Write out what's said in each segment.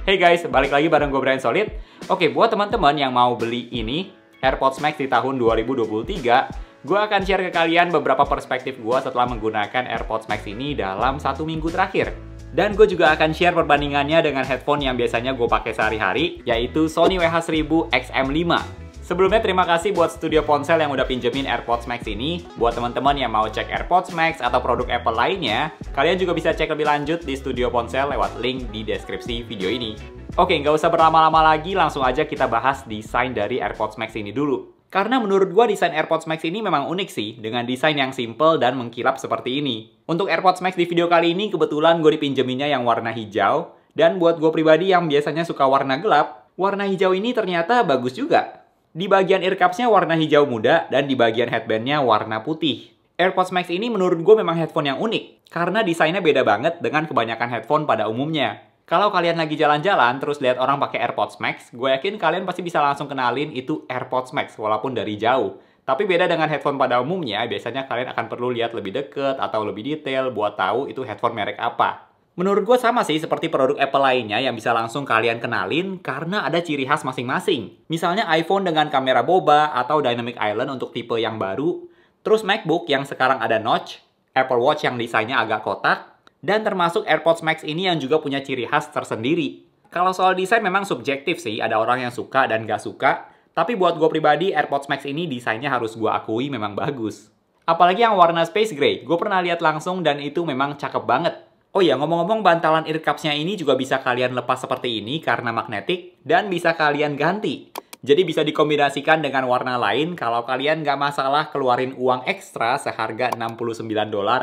Hey guys, balik lagi bareng gue Brian Solid. Oke, buat teman-teman yang mau beli ini, AirPods Max di tahun 2023, gue akan share ke kalian beberapa perspektif gue setelah menggunakan AirPods Max ini dalam 1 minggu terakhir. Dan gue juga akan share perbandingannya dengan headphone yang biasanya gue pakai sehari-hari, yaitu Sony WH-1000 XM5. Sebelumnya terima kasih buat Studio Ponsel yang udah pinjemin AirPods Max ini. Buat teman-teman yang mau cek AirPods Max atau produk Apple lainnya, kalian juga bisa cek lebih lanjut di Studio Ponsel lewat link di deskripsi video ini. Oke, nggak usah berlama-lama lagi, langsung aja kita bahas desain dari AirPods Max ini dulu. Karena menurut gua desain AirPods Max ini memang unik sih, dengan desain yang simple dan mengkilap seperti ini. Untuk AirPods Max di video kali ini, kebetulan gue dipinjeminnya yang warna hijau. Dan buat gue pribadi yang biasanya suka warna gelap, warna hijau ini ternyata bagus juga. Di bagian ear cups-nya warna hijau muda, dan di bagian headband-nya warna putih. AirPods Max ini menurut gue memang headphone yang unik, karena desainnya beda banget dengan kebanyakan headphone pada umumnya. Kalau kalian lagi jalan-jalan, terus lihat orang pakai AirPods Max, gue yakin kalian pasti bisa langsung kenalin itu AirPods Max, walaupun dari jauh. Tapi beda dengan headphone pada umumnya, biasanya kalian akan perlu lihat lebih deket atau lebih detail buat tahu itu headphone merek apa. Menurut gue sama sih seperti produk Apple lainnya yang bisa langsung kalian kenalin karena ada ciri khas masing-masing. Misalnya iPhone dengan kamera boba atau Dynamic Island untuk tipe yang baru. Terus MacBook yang sekarang ada notch, Apple Watch yang desainnya agak kotak, dan termasuk AirPods Max ini yang juga punya ciri khas tersendiri. Kalau soal desain memang subjektif sih, ada orang yang suka dan gak suka. Tapi buat gue pribadi, AirPods Max ini desainnya harus gue akui memang bagus. Apalagi yang warna Space Gray, gue pernah lihat langsung dan itu memang cakep banget. Oh ya, ngomong-ngomong, bantalan ear cups-nya ini juga bisa kalian lepas seperti ini karena magnetik dan bisa kalian ganti. Jadi bisa dikombinasikan dengan warna lain kalau kalian nggak masalah keluarin uang ekstra seharga $69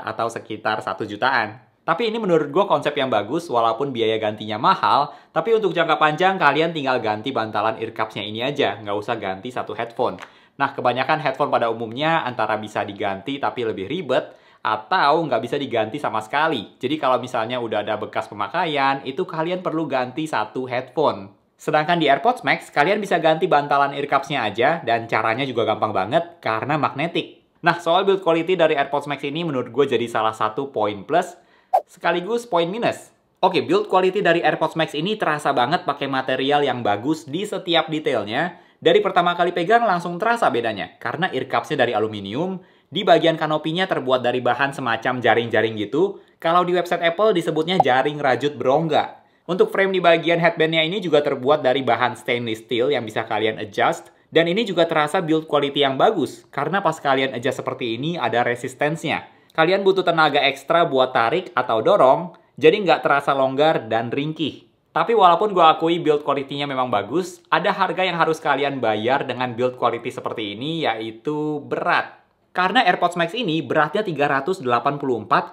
atau sekitar 1 jutaan. Tapi ini menurut gue konsep yang bagus walaupun biaya gantinya mahal, tapi untuk jangka panjang kalian tinggal ganti bantalan ear cups-nya ini aja, nggak usah ganti satu headphone. Nah, kebanyakan headphone pada umumnya antara bisa diganti tapi lebih ribet, atau nggak bisa diganti sama sekali. Jadi kalau misalnya udah ada bekas pemakaian, itu kalian perlu ganti satu headphone. Sedangkan di AirPods Max, kalian bisa ganti bantalan ear cups-nya aja, dan caranya juga gampang banget karena magnetik. Nah, soal build quality dari AirPods Max ini menurut gue jadi salah satu poin plus, sekaligus poin minus. Oke, build quality dari AirPods Max ini terasa banget pakai material yang bagus di setiap detailnya. Dari pertama kali pegang langsung terasa bedanya, karena ear cups-nya dari aluminium. Di bagian kanopinya terbuat dari bahan semacam jaring-jaring gitu. Kalau di website Apple disebutnya jaring rajut berongga. Untuk frame di bagian headband-nya ini juga terbuat dari bahan stainless steel yang bisa kalian adjust. Dan ini juga terasa build quality yang bagus. Karena pas kalian adjust seperti ini ada resistance-nya. Kalian butuh tenaga ekstra buat tarik atau dorong. Jadi nggak terasa longgar dan ringkih. Tapi walaupun gue akui build quality-nya memang bagus, ada harga yang harus kalian bayar dengan build quality seperti ini, yaitu berat. Karena AirPods Max ini beratnya 384,8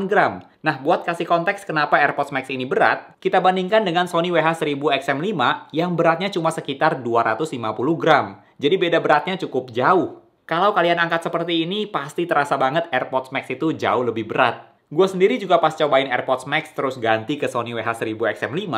gram. Nah, buat kasih konteks kenapa AirPods Max ini berat, kita bandingkan dengan Sony WH-1000 XM5 yang beratnya cuma sekitar 250 gram. Jadi beda beratnya cukup jauh. Kalau kalian angkat seperti ini, pasti terasa banget AirPods Max itu jauh lebih berat. Gue sendiri juga pas cobain AirPods Max terus ganti ke Sony WH-1000 XM5,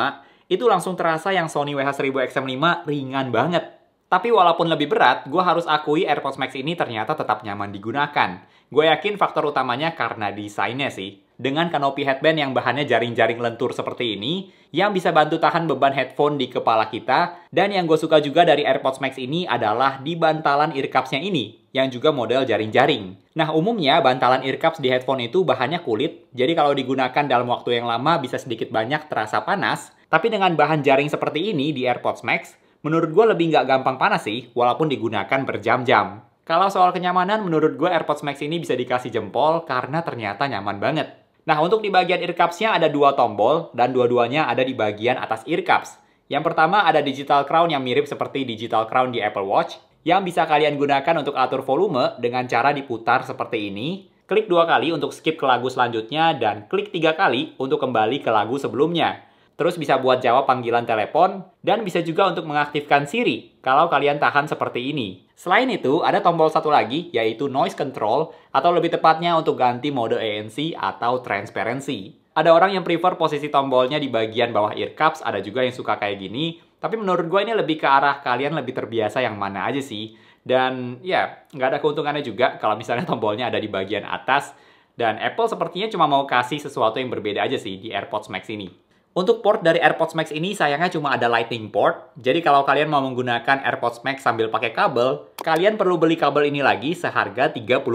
itu langsung terasa yang Sony WH-1000 XM5 ringan banget. Tapi walaupun lebih berat, gue harus akui AirPods Max ini ternyata tetap nyaman digunakan. Gue yakin faktor utamanya karena desainnya sih. Dengan kanopi headband yang bahannya jaring-jaring lentur seperti ini, yang bisa bantu tahan beban headphone di kepala kita, dan yang gue suka juga dari AirPods Max ini adalah di bantalan ear cups-nya ini, yang juga model jaring-jaring. Nah, umumnya bantalan ear cups di headphone itu bahannya kulit, jadi kalau digunakan dalam waktu yang lama bisa sedikit banyak terasa panas, tapi dengan bahan jaring seperti ini di AirPods Max, menurut gue lebih nggak gampang panas sih, walaupun digunakan berjam-jam. Kalau soal kenyamanan, menurut gue AirPods Max ini bisa dikasih jempol karena ternyata nyaman banget. Nah, untuk di bagian ear cups-nya ada 2 tombol, dan dua-duanya ada di bagian atas ear cups. Yang pertama ada digital crown yang mirip seperti digital crown di Apple Watch, yang bisa kalian gunakan untuk atur volume dengan cara diputar seperti ini. Klik 2 kali untuk skip ke lagu selanjutnya, dan klik 3 kali untuk kembali ke lagu sebelumnya. Terus bisa buat jawab panggilan telepon, dan bisa juga untuk mengaktifkan Siri, kalau kalian tahan seperti ini. Selain itu, ada tombol satu lagi, yaitu Noise Control, atau lebih tepatnya untuk ganti mode ANC atau Transparency. Ada orang yang prefer posisi tombolnya di bagian bawah ear cups, ada juga yang suka kayak gini, tapi menurut gue ini lebih ke arah kalian lebih terbiasa yang mana aja sih. Dan ya, nggak ada keuntungannya juga kalau misalnya tombolnya ada di bagian atas, dan Apple sepertinya cuma mau kasih sesuatu yang berbeda aja sih di AirPods Max ini. Untuk port dari AirPods Max ini sayangnya cuma ada Lightning port. Jadi kalau kalian mau menggunakan AirPods Max sambil pakai kabel, kalian perlu beli kabel ini lagi seharga $35.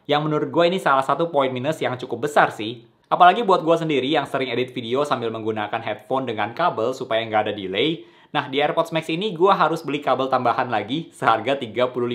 Yang menurut gue ini salah satu poin minus yang cukup besar sih. Apalagi buat gue sendiri yang sering edit video sambil menggunakan headphone dengan kabel supaya nggak ada delay. Nah, di AirPods Max ini gue harus beli kabel tambahan lagi seharga $35.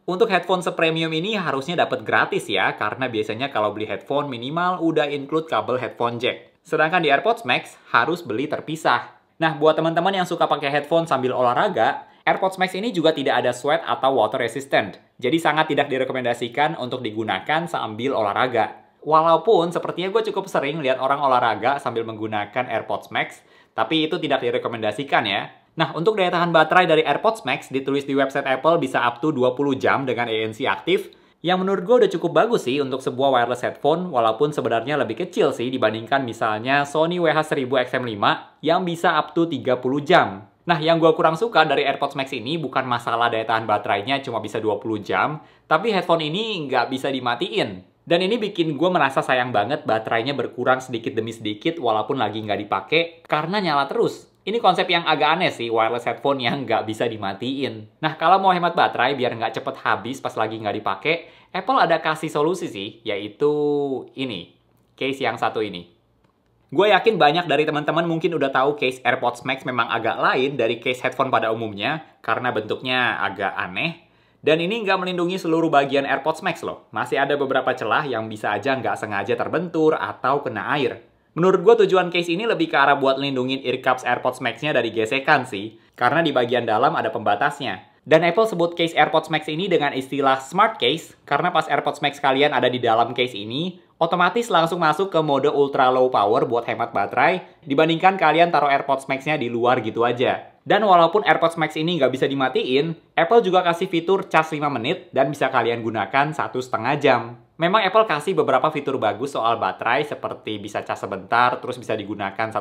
Untuk headphone sepremium ini harusnya dapat gratis ya, karena biasanya kalau beli headphone minimal udah include kabel headphone jack. Sedangkan di AirPods Max harus beli terpisah. Nah, buat teman-teman yang suka pakai headphone sambil olahraga, AirPods Max ini juga tidak ada sweat atau water resistant. Jadi sangat tidak direkomendasikan untuk digunakan sambil olahraga. Walaupun sepertinya gue cukup sering lihat orang olahraga sambil menggunakan AirPods Max, tapi itu tidak direkomendasikan ya. Nah, untuk daya tahan baterai dari AirPods Max ditulis di website Apple bisa up to 20 jam dengan ANC aktif, yang menurut gue udah cukup bagus sih untuk sebuah wireless headphone, walaupun sebenarnya lebih kecil sih dibandingkan misalnya Sony WH-1000XM5 yang bisa up to 30 jam. Nah, yang gue kurang suka dari AirPods Max ini bukan masalah daya tahan baterainya cuma bisa 20 jam, tapi headphone ini nggak bisa dimatiin. Dan ini bikin gue merasa sayang banget baterainya berkurang sedikit demi sedikit walaupun lagi nggak dipakai, karena nyala terus. Ini konsep yang agak aneh sih, wireless headphone yang nggak bisa dimatiin. Nah, kalau mau hemat baterai biar nggak cepet habis pas lagi nggak dipakai, Apple ada kasih solusi sih, yaitu ini, case yang satu ini. Gue yakin banyak dari teman-teman mungkin udah tahu case AirPods Max memang agak lain dari case headphone pada umumnya, karena bentuknya agak aneh. Dan ini nggak melindungi seluruh bagian AirPods Max loh. Masih ada beberapa celah yang bisa aja nggak sengaja terbentur atau kena air. Menurut gue tujuan case ini lebih ke arah buat lindungin ear cups AirPods Max-nya dari gesekan sih, karena di bagian dalam ada pembatasnya. Dan Apple sebut case AirPods Max ini dengan istilah Smart Case, karena pas AirPods Max kalian ada di dalam case ini, otomatis langsung masuk ke mode ultra low power buat hemat baterai, dibandingkan kalian taruh AirPods Max-nya di luar gitu aja. Dan walaupun AirPods Max ini nggak bisa dimatiin, Apple juga kasih fitur cas 5 menit dan bisa kalian gunakan 1,5 jam. Memang Apple kasih beberapa fitur bagus soal baterai seperti bisa cas sebentar, terus bisa digunakan 1,5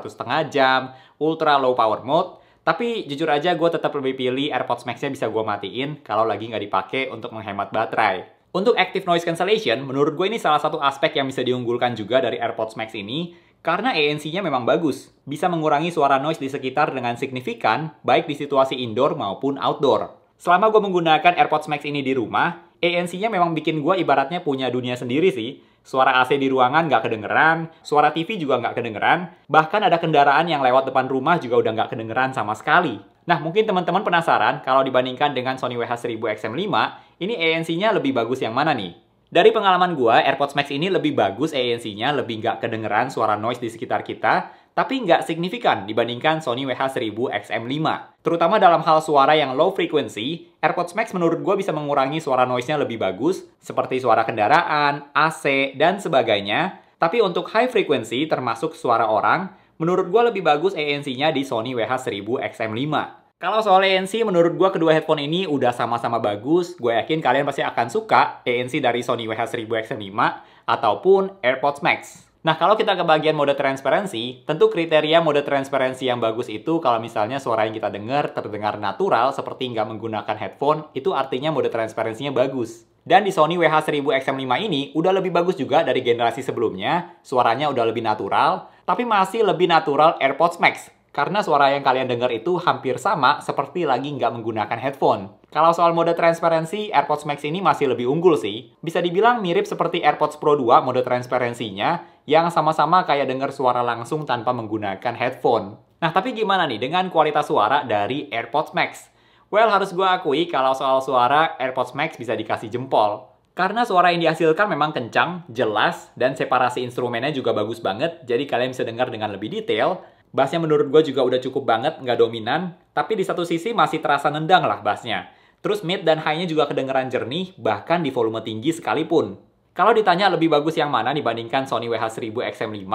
jam, ultra low power mode. Tapi jujur aja gue tetap lebih pilih AirPods Max-nya bisa gue matiin kalau lagi nggak dipakai untuk menghemat baterai. Untuk active noise cancellation, menurut gue ini salah satu aspek yang bisa diunggulkan juga dari AirPods Max ini, karena ANC-nya memang bagus. Bisa mengurangi suara noise di sekitar dengan signifikan, baik di situasi indoor maupun outdoor. Selama gue menggunakan AirPods Max ini di rumah, ANC-nya memang bikin gue ibaratnya punya dunia sendiri sih. Suara AC di ruangan nggak kedengeran, suara TV juga nggak kedengeran, bahkan ada kendaraan yang lewat depan rumah juga udah nggak kedengeran sama sekali. Nah, mungkin teman-teman penasaran kalau dibandingkan dengan Sony WH-1000XM5, ini ANC-nya lebih bagus yang mana nih? Dari pengalaman gue, AirPods Max ini lebih bagus ANC-nya, lebih nggak kedengeran suara noise di sekitar kita, tapi nggak signifikan dibandingkan Sony WH-1000XM5. Terutama dalam hal suara yang low frequency, AirPods Max menurut gue bisa mengurangi suara noise-nya lebih bagus, seperti suara kendaraan, AC, dan sebagainya. Tapi untuk high frequency, termasuk suara orang, menurut gue lebih bagus ANC-nya di Sony WH-1000XM5. Kalau soal ANC, menurut gue kedua headphone ini udah sama-sama bagus. Gue yakin kalian pasti akan suka ANC dari Sony WH-1000XM5 ataupun AirPods Max. Nah, kalau kita ke bagian mode transparansi, tentu kriteria mode transparansi yang bagus itu kalau misalnya suara yang kita dengar terdengar natural seperti nggak menggunakan headphone, itu artinya mode transparansinya bagus. Dan di Sony WH-1000XM5 ini udah lebih bagus juga dari generasi sebelumnya, suaranya udah lebih natural, tapi masih lebih natural AirPods Max. Karena suara yang kalian dengar itu hampir sama seperti lagi nggak menggunakan headphone. Kalau soal mode transparansi, AirPods Max ini masih lebih unggul sih. Bisa dibilang mirip seperti AirPods Pro 2 mode transparansinya, yang sama-sama kayak dengar suara langsung tanpa menggunakan headphone. Nah, tapi gimana nih dengan kualitas suara dari AirPods Max? Well, harus gue akui kalau soal suara, AirPods Max bisa dikasih jempol. Karena suara yang dihasilkan memang kencang, jelas, dan separasi instrumennya juga bagus banget, jadi kalian bisa dengar dengan lebih detail. Bassnya menurut gue juga udah cukup banget, nggak dominan, tapi di satu sisi masih terasa nendang lah bassnya. Terus mid dan high-nya juga kedengeran jernih, bahkan di volume tinggi sekalipun. Kalau ditanya lebih bagus yang mana dibandingkan Sony WH-1000XM5,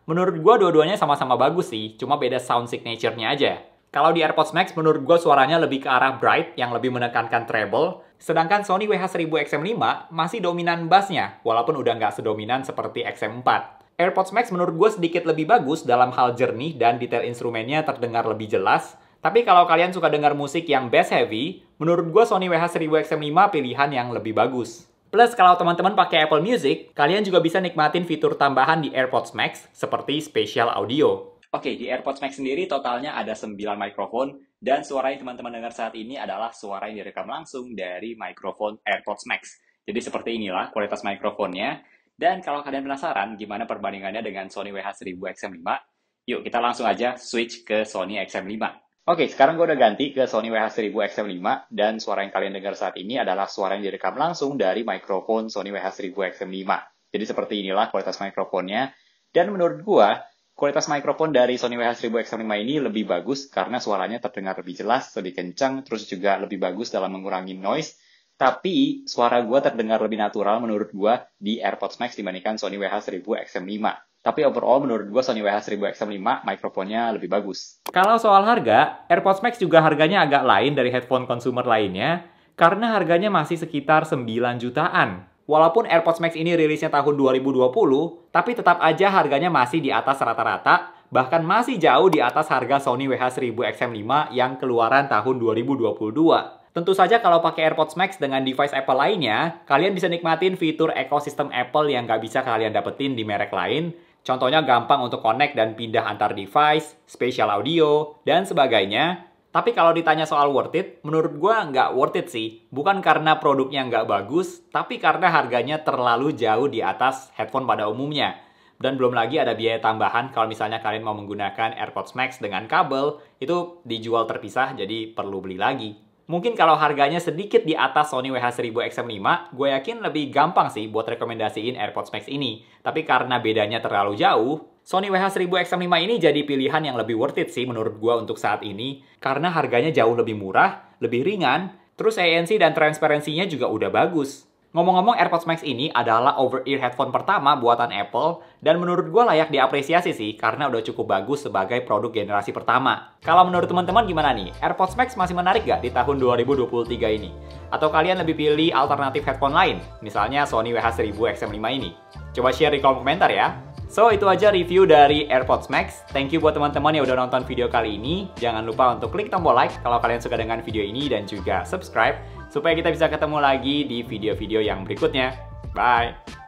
menurut gue dua-duanya sama-sama bagus sih, cuma beda sound signature-nya aja. Kalau di AirPods Max, menurut gue suaranya lebih ke arah bright yang lebih menekankan treble, sedangkan Sony WH-1000XM5 masih dominan bassnya, walaupun udah nggak sedominan seperti XM4. AirPods Max menurut gue sedikit lebih bagus dalam hal jernih dan detail instrumennya terdengar lebih jelas. Tapi kalau kalian suka dengar musik yang bass heavy, menurut gue Sony WH-1000XM5 pilihan yang lebih bagus. Plus kalau teman-teman pakai Apple Music, kalian juga bisa nikmatin fitur tambahan di AirPods Max seperti Spatial Audio. Oke, di AirPods Max sendiri totalnya ada 9 mikrofon, dan suara yang teman-teman dengar saat ini adalah suara yang direkam langsung dari mikrofon AirPods Max. Jadi seperti inilah kualitas mikrofonnya. Dan kalau kalian penasaran gimana perbandingannya dengan Sony WH-1000 XM5, yuk kita langsung aja switch ke Sony XM5. Oke, sekarang gue udah ganti ke Sony WH-1000 XM5, dan suara yang kalian dengar saat ini adalah suara yang direkam langsung dari mikrofon Sony WH-1000 XM5. Jadi seperti inilah kualitas mikrofonnya, dan menurut gue, kualitas mikrofon dari Sony WH-1000 XM5 ini lebih bagus karena suaranya terdengar lebih jelas, lebih kencang, terus juga lebih bagus dalam mengurangi noise. Tapi suara gue terdengar lebih natural menurut gue di AirPods Max dibandingkan Sony WH-1000 XM5. Tapi overall menurut gue Sony WH-1000 XM5 mikrofonnya lebih bagus. Kalau soal harga, AirPods Max juga harganya agak lain dari headphone consumer lainnya karena harganya masih sekitar 9 jutaan. Walaupun AirPods Max ini rilisnya tahun 2020, tapi tetap aja harganya masih di atas rata-rata, bahkan masih jauh di atas harga Sony WH-1000 XM5 yang keluaran tahun 2022. Tentu saja kalau pakai AirPods Max dengan device Apple lainnya, kalian bisa nikmatin fitur ekosistem Apple yang nggak bisa kalian dapetin di merek lain. Contohnya gampang untuk connect dan pindah antar device, spatial audio, dan sebagainya. Tapi kalau ditanya soal worth it, menurut gue nggak worth it sih. Bukan karena produknya nggak bagus, tapi karena harganya terlalu jauh di atas headphone pada umumnya. Dan belum lagi ada biaya tambahan kalau misalnya kalian mau menggunakan AirPods Max dengan kabel, itu dijual terpisah jadi perlu beli lagi. Mungkin kalau harganya sedikit di atas Sony WH-1000 XM5, gue yakin lebih gampang sih buat rekomendasiin AirPods Max ini. Tapi karena bedanya terlalu jauh, Sony WH-1000 XM5 ini jadi pilihan yang lebih worth it sih menurut gue untuk saat ini. Karena harganya jauh lebih murah, lebih ringan, terus ANC dan transparansinya juga udah bagus. Ngomong-ngomong, AirPods Max ini adalah over-ear headphone pertama buatan Apple, dan menurut gue layak diapresiasi sih, karena udah cukup bagus sebagai produk generasi pertama. Kalau menurut teman-teman gimana nih? AirPods Max masih menarik gak di tahun 2023 ini? Atau kalian lebih pilih alternatif headphone lain? Misalnya Sony WH-1000 XM5 ini? Coba share di kolom komentar ya! So, itu aja review dari AirPods Max. Thank you buat teman-teman yang udah nonton video kali ini. Jangan lupa untuk klik tombol like kalau kalian suka dengan video ini dan juga subscribe supaya kita bisa ketemu lagi di video-video yang berikutnya. Bye!